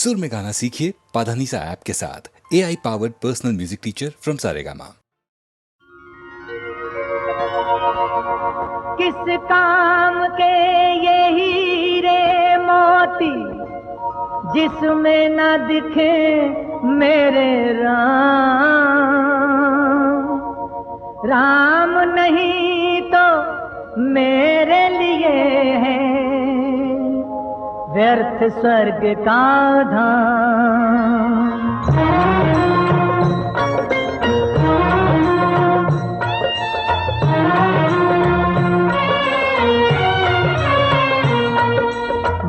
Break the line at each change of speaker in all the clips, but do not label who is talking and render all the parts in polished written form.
सुर में गाना सीखिए पाधानीसा ऐप के साथ। AI powered personal music teacher from Saregama.
किस काम के ये हीरे मोती जिसमें न दिखे मेरे राम। राम नहीं तो मेरे लिए है व्यर्थ स्वर्ग का धाम।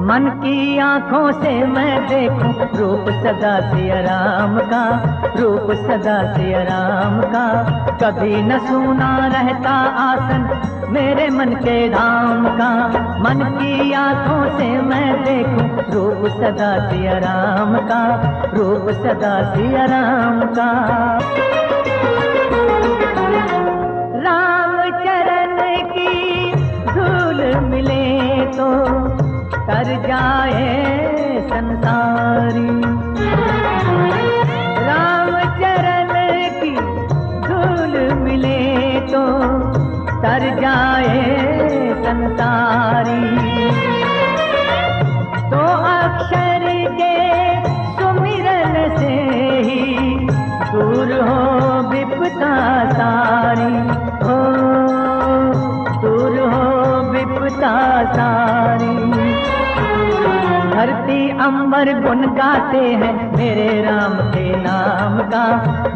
मन की आंखों से मैं देखूं रूप सदा सिया राम का, रूप सदा सिया राम का। कभी न सूना रहता आसन मेरे मन के धाम का। मन की आंखों से मैं देखूं रूप सदा सिया राम का, रूप सदा सिया राम का। राम चरण की धूल मिले तो तर जाए संसारी। राम चरण की धूल मिले तो तर जाए संसारी। तो अक्षर के सुमिरन से ही दूर हो विपदा सारी, हो दूर हो विपदा सारी। धरती अंबर गुन गाते हैं मेरे राम के नाम का,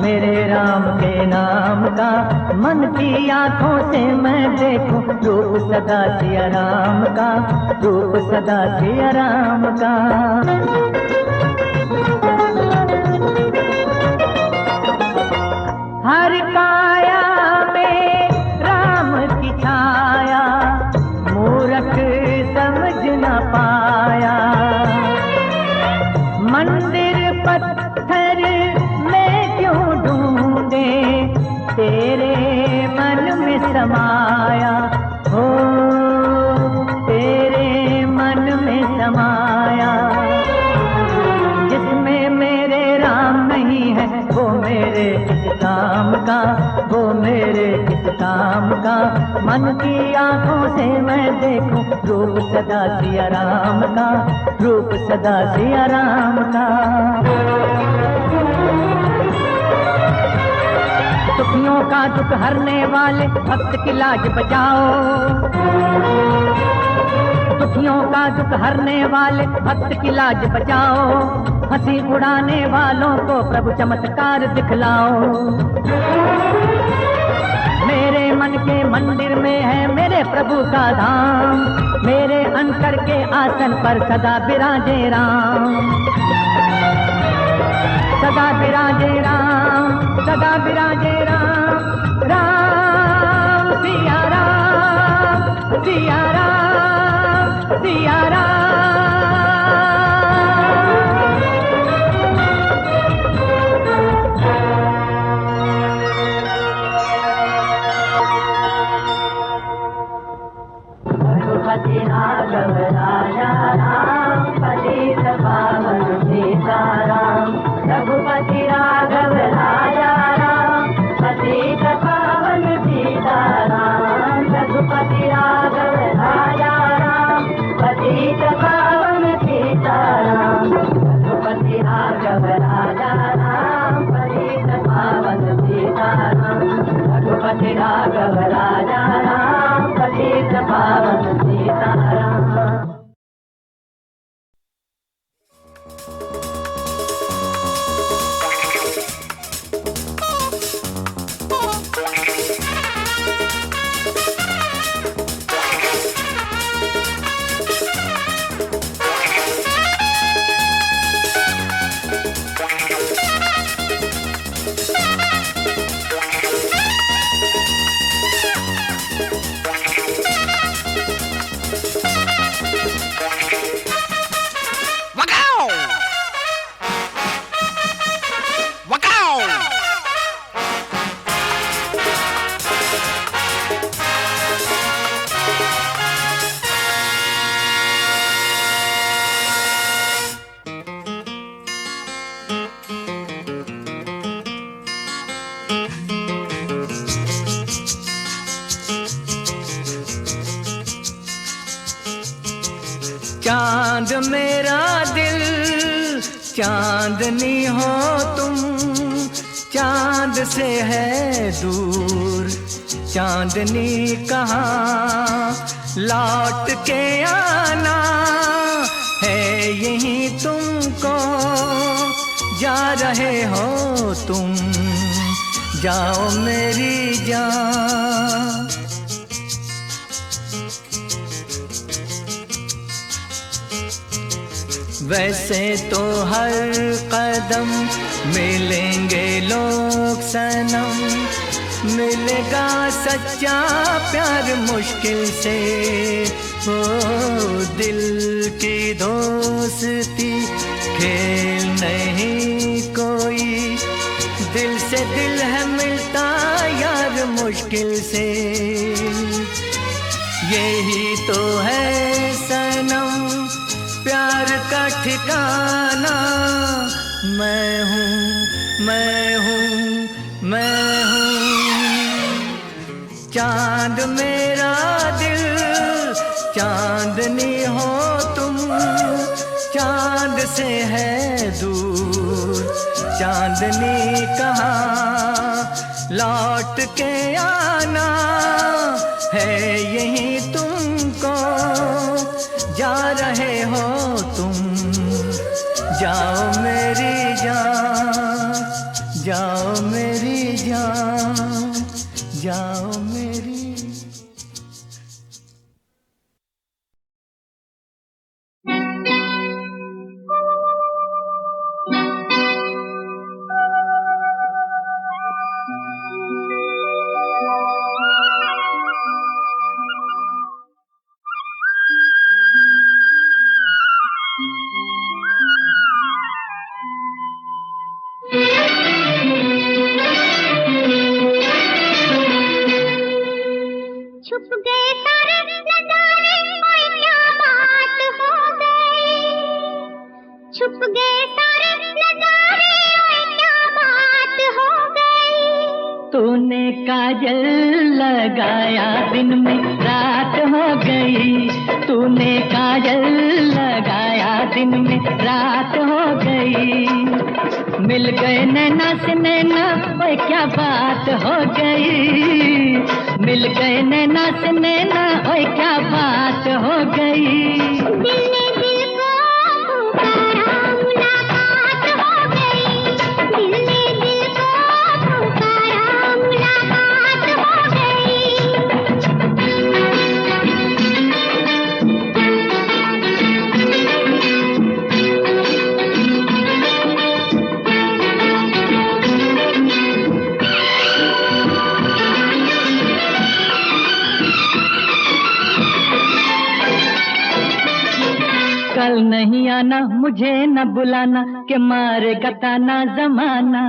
मेरे राम के नाम का। मन की आंखों से मैं देखूं रूप सदा सिया राम का, रूप सदा सिया राम का। हर काया में राम की छाया मूरख समझ न पाया। मंदिर पत्थर में क्यों ढूंढे तेरे मन में समाया, हो तेरे मन में समाया। जिसमें मेरे राम नहीं है वो मेरे किस काम का, वो मेरे किस काम का। मन की आंखों से मैं देखूं रूप सदा सिया राम का, रूप सदा सिया राम का। दुखियों का दुख हरने वाले भक्त की लाज बचाओ। दुखियों का दुख हरने वाले भक्त की लाज बचाओ। हंसी उड़ाने वालों को प्रभु चमत्कार दिखलाओ। मेरे मन के मंदिर में है मेरे प्रभु का धाम। मेरे अंतर के आसन पर सदा विराजे राम, सदा विराजे राम, सदा विराजे राम। राम सिया राम, सिया राम, सिया राम। रघुपति राघव राजा राम, पतित पावन सीताराम। रघुपति राघव राजा राम, पतित पावन सीताराम। रघुपति राघव राजा राम, पतित चांद मेरा दिल चांदनी हो तुम, चांद से है दूर चांदनी कहाँ, लौट के आना है यहीं तुमको, जा रहे हो तुम, जाओ मेरी जान। वैसे तो हर कदम मिलेंगे लोग सनम, मिलेगा सच्चा प्यार मुश्किल से, हो दिल की दोस्ती खेल नहीं कोई, दिल से दिल है मिलता यार मुश्किल से, यही तो है सनम प्यार का ठिकाना, मैं हूँ मैं हूँ मैं हूँ। चांद मेरा दिल चांदनी हो तुम, चांद से है दूर चांदनी कहाँ, लौट के आना है यहीं तुमको, जा रहे हो तुम, जाओ मेरी जान, जाओ मेरी जान, जाओ मेरी।
छुप गए सारे नजारे, ओए क्या बात हो गई, छुप गए सारे नजारे, ओए क्या बात हो गई।
तूने काजल लगाया दिन में रात हो गई, तूने काजल लगाया दिन में रात हो गई, मिल गए नैना से नैना, ओए क्या बात हो गई, मिल गए नैना से नैना, ओए क्या बात हो गई।
दिल ने दिल को पुकारा, मुलाकात हो गई, दिल ने दिल को पुकारा, मुलाकात हो गई।
कल नहीं आना मुझे न बुलाना, के मारेगा ताना जमाना,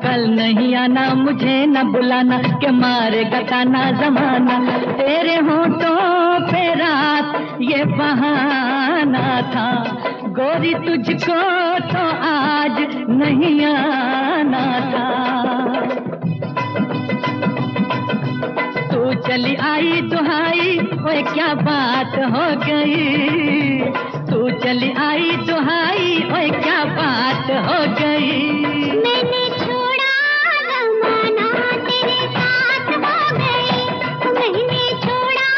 कल नहीं आना मुझे न बुलाना, के मारेगा ताना जमाना, तेरे होठों पे रात ये बहाना था, गोरी तुझको तो आज नहीं आना था। तू चली आई दुहाई, ओए क्या बात हो गई, तू चली आई दुहाई, ओए क्या बात हो गई।
मैंने छोड़ा जमाना तेरे साथ हो गई, मैंने छोड़ा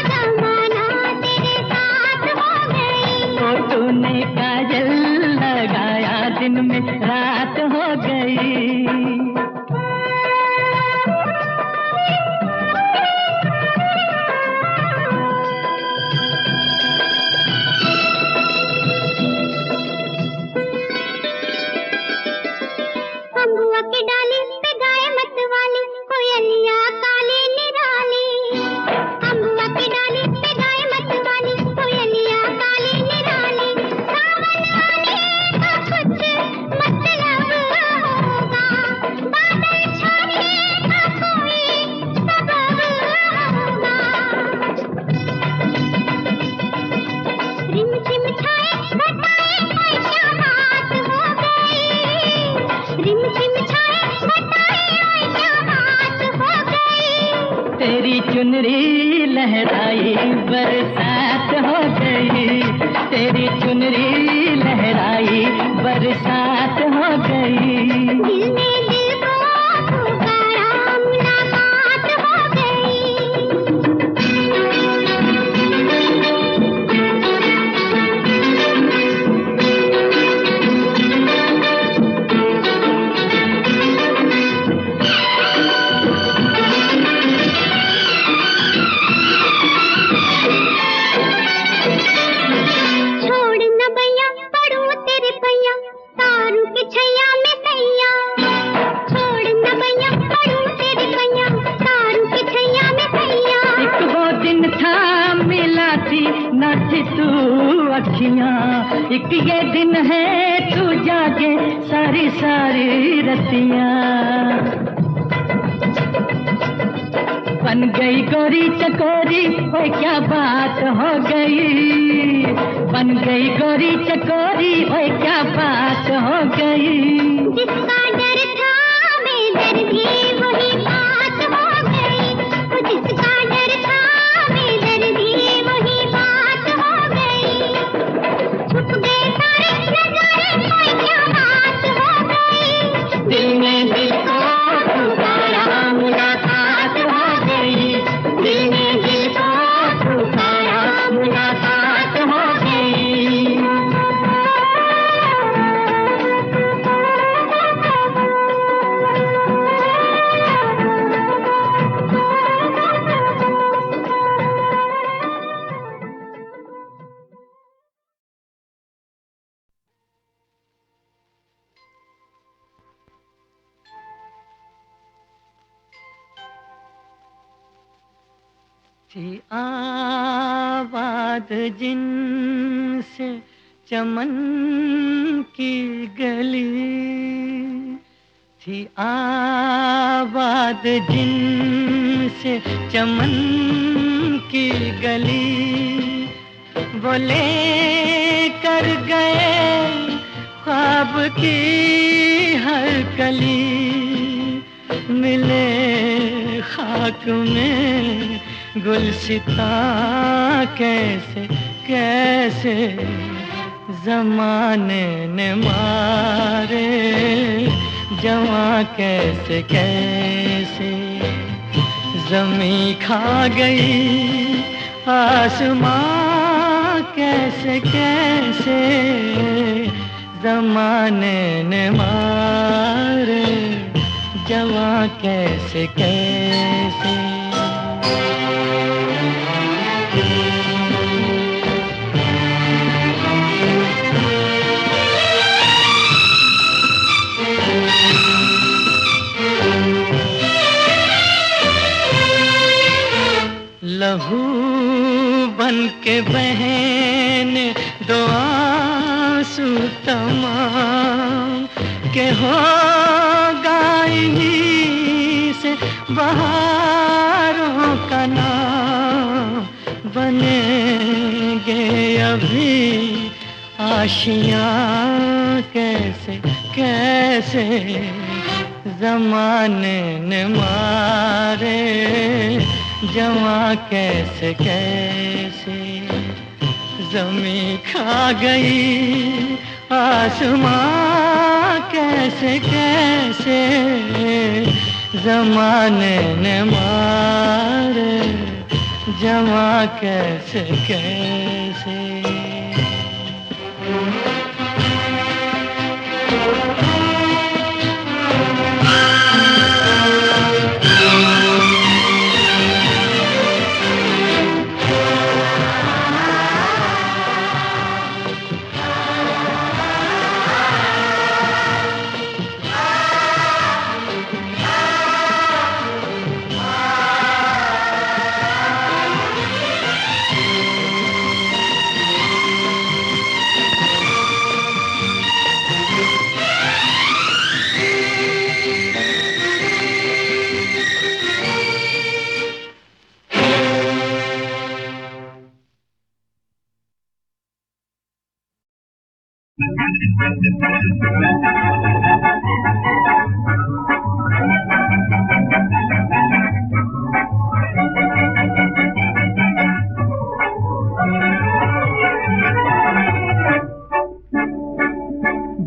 जमाना तेरे साथ हो गई।
ओ तूने काजल लगाया दिन में रात हो गई।
अम्बुआ की डाली पे गाय मत वाली, कोयलिया काली निराली, अम्बुआ की डाली पे गाय मत वाली, कोयलिया काली निराली, सावन आने का कुछ मतलब होगा, बादल छाने का कोई सबब होगा। रिमझिम छाए घटाए, ओए क्या बात हो गई, रिमझिम छाए घटाए, ओए क्या बात हो गई।
तेरी चुनरी लहराई बरसात हो गई, तेरी चुनरी लहराई बरसात हो गई।
दिल ने दिल को पुकारा मुलाकात हो गई। छोड़ न भैया पढ़ूं तेरे पैया तारू के छैया में सैया। छोड़ न भैया पढ़ूं तेरे पैया तारू के छैया में सैया।
एक वो दिन था मिला थी न थी तू अखियां, एक ये दिन है तू जागे सारी सारी रतियां। बन गई गोरी चकोरी ओए क्या बात हो गई। बन गई गोरी चकोरी ओए क्या बात हो गई।
जिसका डर था बेदर्दी वही बात हो गई। वो जिसका डर था बेदर्दी वही बात हो गई। छुप गए सारे नजारे कोई क्या बात हो गई।
दिल ने दिल को पुकारा मुलाकात हो गई। दिल ने दिल को पुकारा मुलाकात हो गई। थी आबाद जिनसे चमन की गली। थी आबाद जिनसे चमन की गली। वो ले कर गए ख्वाब की हर कली। मिले खाक में गुलसिता कैसे कैसे जमाने ने मारे। जवां कैसे कैसे जमी खा गई आसमां कैसे कैसे जमाने ने मारे। जवां कैसे कैसे लहू बन के बहन दो आंसू तमाम के होगा इन्हीं से बहारों का नाम। बनेंगे अभी आशियाँ कैसे कैसे जमाने ने मारे। जवां कैसे कैसे जमी खा गई आसमां कैसे कैसे जमाने ने मारे। जवां कैसे कैसे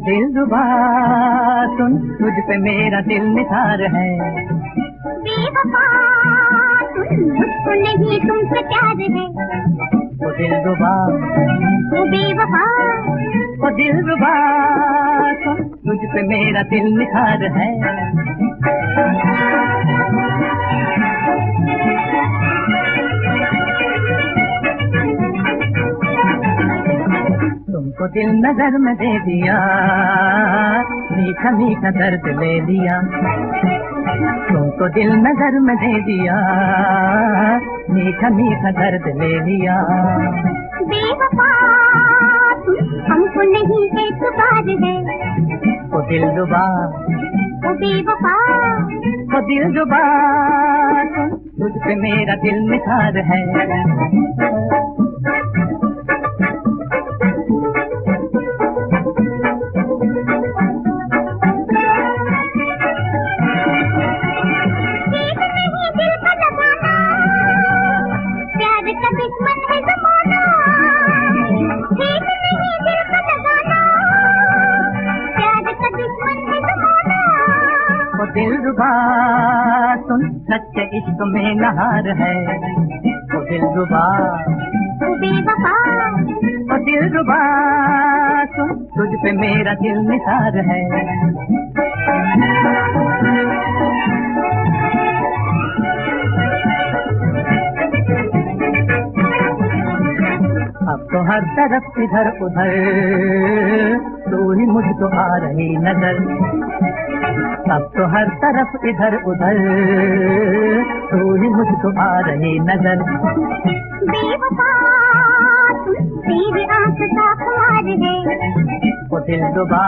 दिलरुबा सुन, तुझ पे मेरा दिल निसार है।
बेवफा सुन, मुझको नहीं तुमसे प्यार है।
ओ दिलरुबा,
ओ बेवफा,
ओ दिलरुबा सुन, तुझ पे मेरा दिल निसार है। तुमको दिल नजर में दे दिया, मीठा मीठा दर्द ले लिया। तुमको दिल नजर में दे दिया, मीठा मीठा दर्द ले लिया।
बेवफा हमको नहीं एतबार है।
ओ दिलरुबा,
ओ बेवफा,
ओ दिलरुबा सुन, तुझ पे मेरा दिल निसार है। दिलरुबा सुन, सच्चे इश्क में नहार है। ओ दिलरुबा,
ओ बेवफा,
ओ दिलरुबा सुन, तुझ पे मेरा दिल निसार है। अब तो हर तरफ इधर उधर तू ही मुझको आ रही नजर। अब तो हर तरफ इधर उधर तू ही मुझको आ रही नजर।
बेवफा तेरी आंख का खुमार है।
ओ दिलरुबा,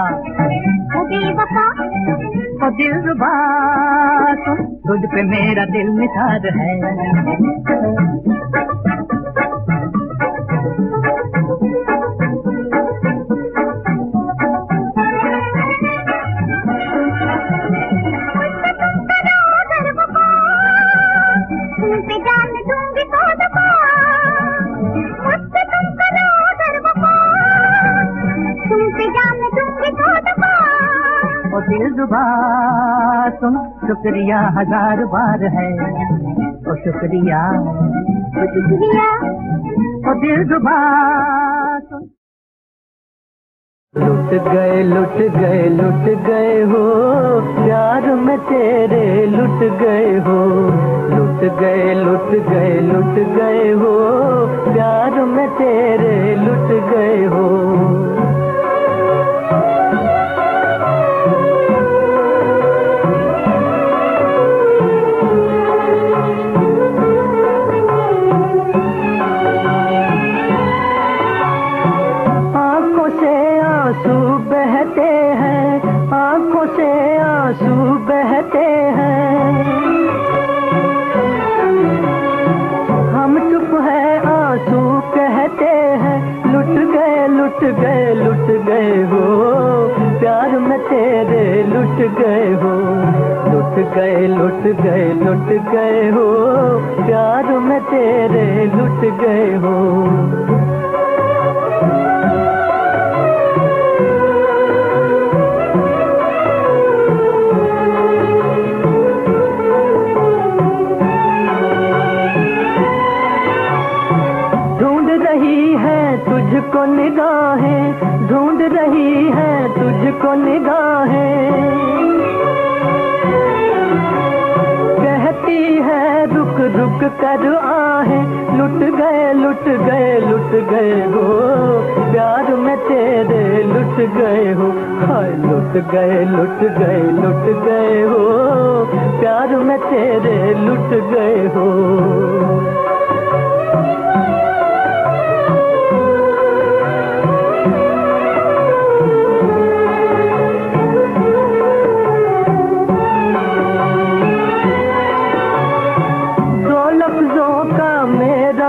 ओ बेवफा,
ओ दिलरुबा सुन, तुझ पे मेरा दिल निसार है। दिलरुबा सुन, शुक्रिया हजार बार है। ओ शुक्रिया,
ओ शुक्रिया,
ओ दिलरुबा सुन। लुट गए लुट गए लुट गए हो, प्यार में तेरे लुट गए हो। लुट गए लुट गए लुट गए हो, प्यार में तेरे लुट गए हो। आंसू बहते हैं, आंखों से आंसू बहते हैं। हम चुप है आंसू कहते हैं। लुट गए लुट गए लुट गए हो, प्यार में तेरे लुट गए हो। लुट गए लुट गए लुट गए हो, प्यार में तेरे लुट गए हो। तुझको निगाहें ढूंढ रही है, तुझको निगाहें कहती है रुक रुक कर आहें। लुट गए लुट गए लुट गए हो, प्यार में तेरे लुट गए हो। हाय लुट गए लुट गए लुट गए हो, प्यार में तेरे लुट गए हो।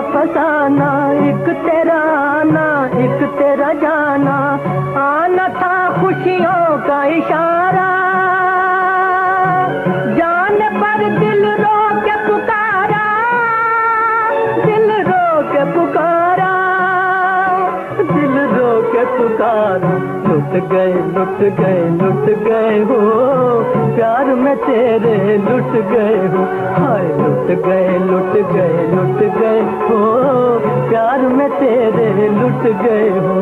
फसाना, एक तेरा आना एक तेरा जाना। आना था खुशियों का इशारा, जाने पर दिल रो के पुकारा। दिल रो के पुकारा, दिल रो के पुकारा। लुट लुट गए हो प्यार में तेरे, लुट गए हो हाय, लुट गए हो प्यार में तेरे, लुट गए हो।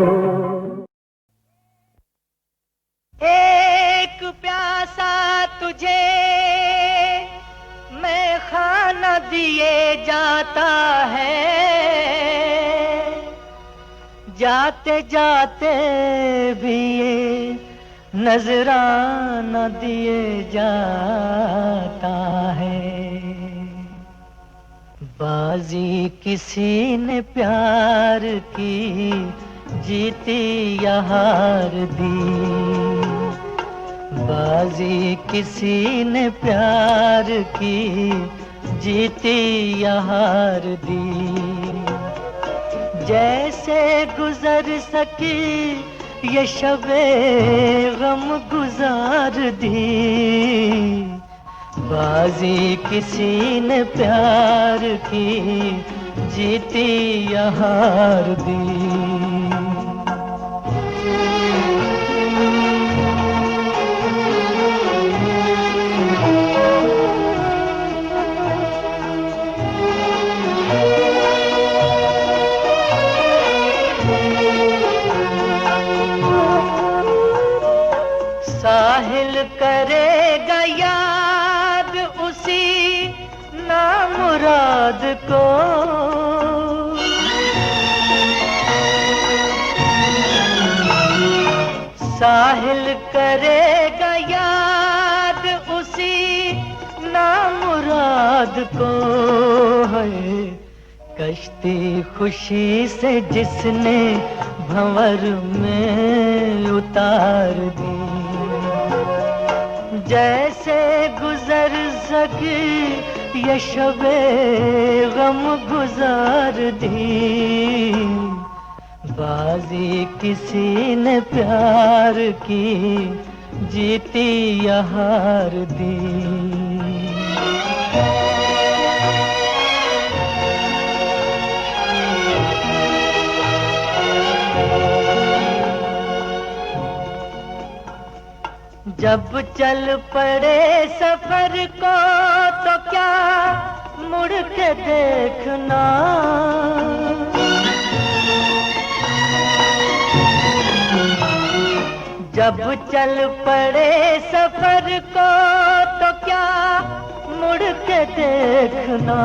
एक प्यासा तुझे मैं खाना दिए जाता है, जाते जाते भी ये नजराना दिए जाता है। बाजी किसी ने प्यार की जीती या हार दी, बाजी किसी ने प्यार की जीती या हार दी। जैसे गुजर सकी ये शबे गम गुजार दी, बाजी किसी ने प्यार की जीती या हार दी। साहिल करेगा याद उसी नामुराद को, साहिल करेगा याद उसी नामुराद को है। कश्ती खुशी से जिसने भंवर में उतार दी, जैसे गुजर सकी ये शबे गम गुजार दी, बाजी किसी ने प्यार की जीती या हार दी। जब चल पड़े सफर को तो क्या मुड़ के देखना, जब चल पड़े सफर को तो क्या मुड़ के देखना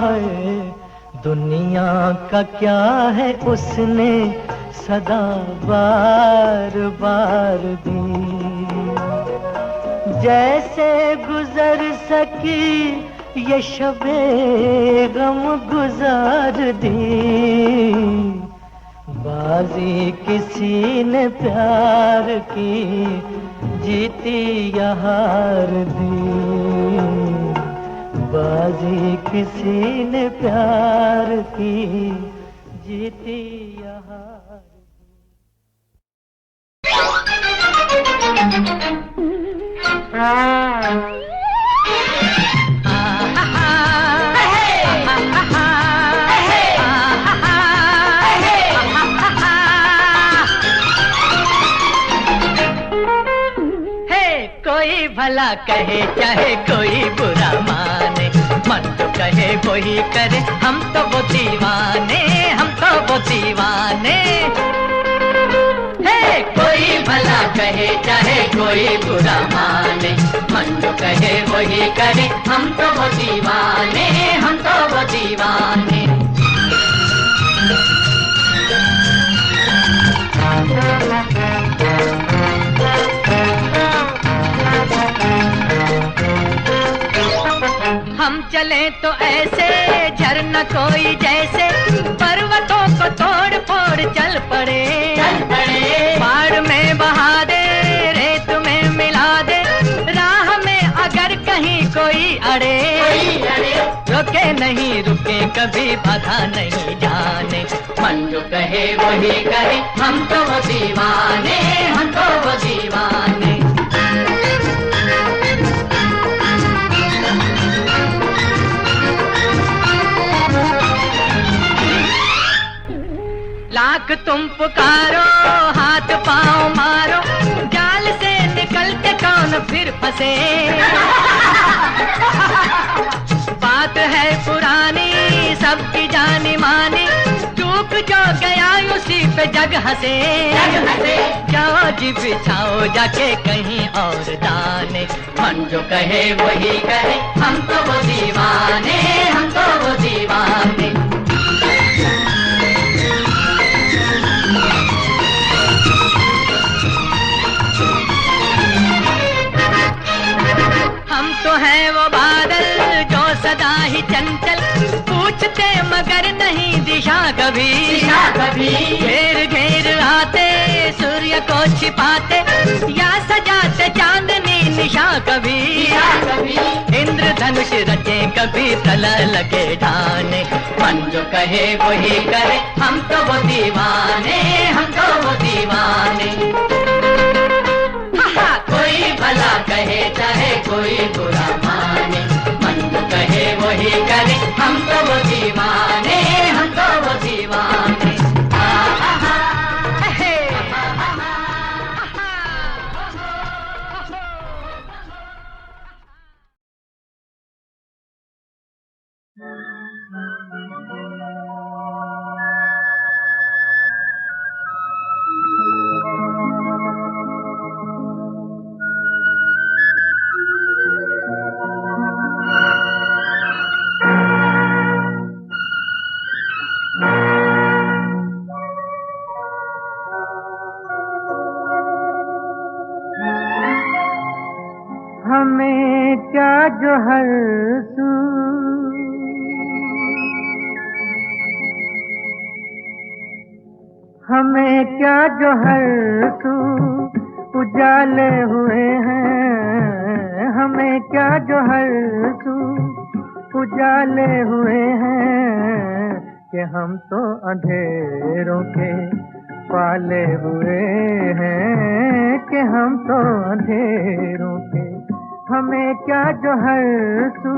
है। दुनिया का क्या है उसने सदा बार बार दी, जैसे गुजर सकी ये शबे गम गुजार दी, बाजी किसी ने प्यार की जीती या हार दी, बाजी किसी ने प्यार की जीती या हार कोई भला कहे चाहे कोई बुरा माने, मन तो कहे वही करे, हम तो वो दीवाने, हम तो वो दीवाने। हे कोई भला कहे चाहे कोई बुरा माने, मन तो कहे वही करे, हम तो वो दीवाने, हम तो वो दीवाने। हम चले तो ऐसे झरना कोई जैसे, पर्वतों को तोड़ फोड़ चल पड़े, पहाड़ में बहा दे, रेत में मिला दे, राह में अगर कहीं कोई अड़े, रुके नहीं रुके कभी बाधा नहीं जाने, मन जो कहे वही करे, हम तो वो दीवाने, हम तो वो दीवाने। लाख तुम पुकारो हाथ पाँव मारो, हंसे। बात है पुरानी सबकी जानी मानी, चूक जो गया उसी पे जग हंसे। जाओ जी बिछाओ जाके कहीं और दाने, मन जो कहे वही कहे, हम तो वो दीवाने, हम तो वो दीवाने। हम तो हैं वो बादल जो सदा ही चंचल, पूछते मगर नहीं दिशा कभी। घेर घेर आते सूर्य को छिपाते, या सजाते चांदनी निशा कभी। इंद्रधनुष रचे कभी तला लगे ढाने, मन जो कहे वही करे, हम तो वो दीवाने, हम तो वो दीवाने। कोई भला कहे चाहे कोई बुरा माने, मन जो कहे वही करे, हम तो वो दीवाने, हम तो वो दीवाने।
हमें क्या जो हर सू हमें क्या जो हर सू उजाले हुए हैं, हमें क्या जो हर सू उजाले हुए हैं, कि हम तो अंधेरों के पाले हुए हैं, कि हम तो अंधेरों के। हमें क्या जो हर सू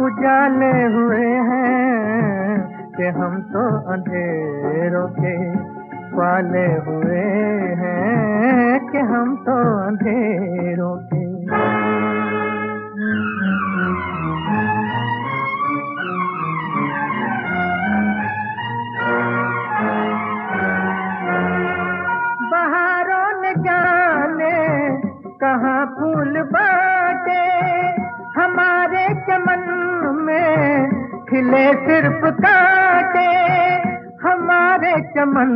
उजाले हुए हैं, कि हम तो अंधेरों के पाले हुए हैं, कि हम तो अंधेरों के। बहारों ने जाने कहाँ फूल बाटे, हमारे चमन में खिले सिर्फ कांटे, हमारे चमन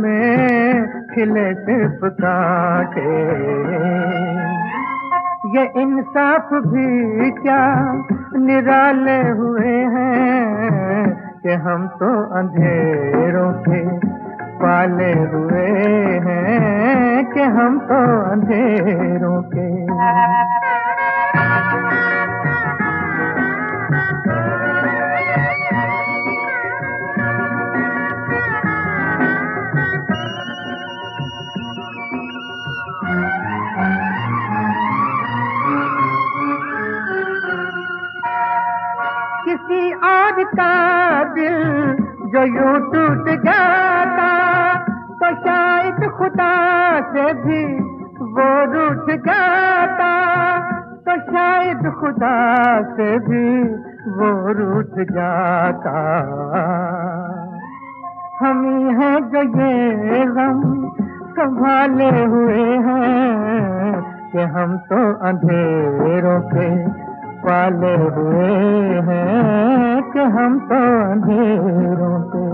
में खिले सिर्फ कांटे। ये इंसाफ भी क्या निराले हुए हैं, कि हम तो अंधेरों के पाले हुए हैं, कि हम तो अंधेरों के। किसी और का दिल जो यूं टूट जाता, तो शायद खुदा से भी वो रूठ जाता, तो शायद खुदा से भी वो रूठ जाता। हम ही हैं जो ये गम संभाले हुए हैं, कि हम तो अंधेरों के पाले हुए हैं, कि हम तो अंधेरों के।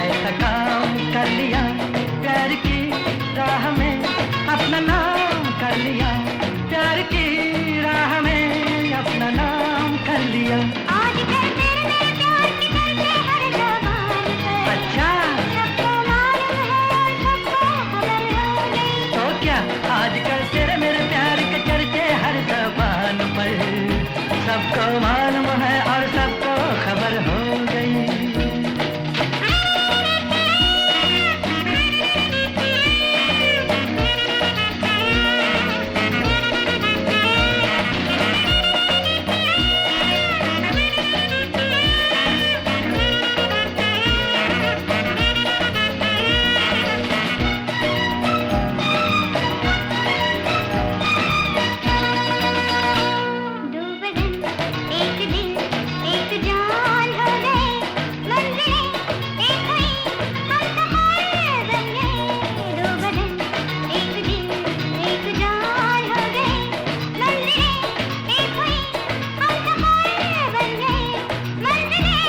ऐसा काम कर लिया प्यार की राह में, अपना नाम कर लिया प्यार की राह में, अपना नाम कर लिया।
आज कल तेरे मेरे प्यार की चर्चे हर ज़बान पर।
अच्छा
सबको मालूम है और सबको खबर हो गई।
तो क्या आजकल तेरे मेरे प्यार के चर्चे हर ज़बान पर, सबको मालूम है और सबको खबर हो गई।
दो बदन एक दिल एक जान हो गए, मंजिलें एक हुई हम सफर बन गए। दो बदन एक दिल एक जान हो गए, मंजिलें एक हुई हम सफर बन गए। मंजिलें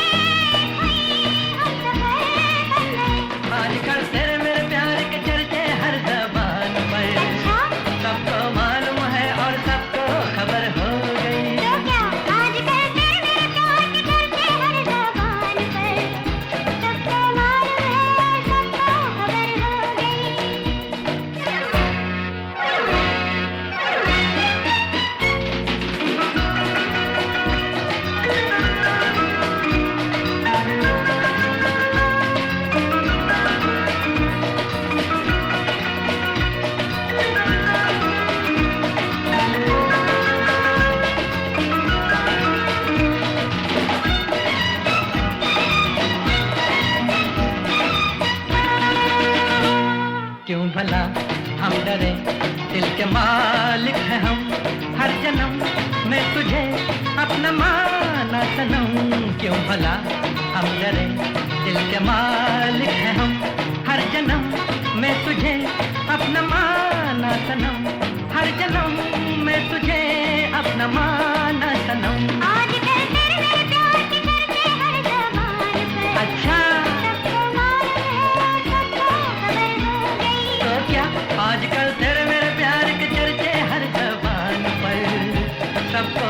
एक हुई हम सफर बन गए।
आजकल तेरे मेरे प्यार के चर्चे हर ज़बान पर,
अच्छा
सबको मालूम है और सबको खबर हो गई।
तो क्या आजकल तेरे मेरे प्यार के चर्चे हर ज़बान पर, सबको मालूम है और सबको खबर हो गई।
क्यों भला हम डरे, दिल के मालिक हैं हम, हर जन्म मैं तुझे अपना माना सनम। क्यों भला हम डरे, दिल के मालिक हैं हम, हर जन्म मैं तुझे अपना माना सनम। हर जन्म मैं तुझे अपना माना सनम।
आजकल तेरे मेरे प्यार के चर्चे हर ज़बान पर,
अच्छा
सबको मालूम है और सबको खबर हो गई।
तो क्या आजकल तेरे मेरे प्यार के चर्चे हर ज़बान पर, सबको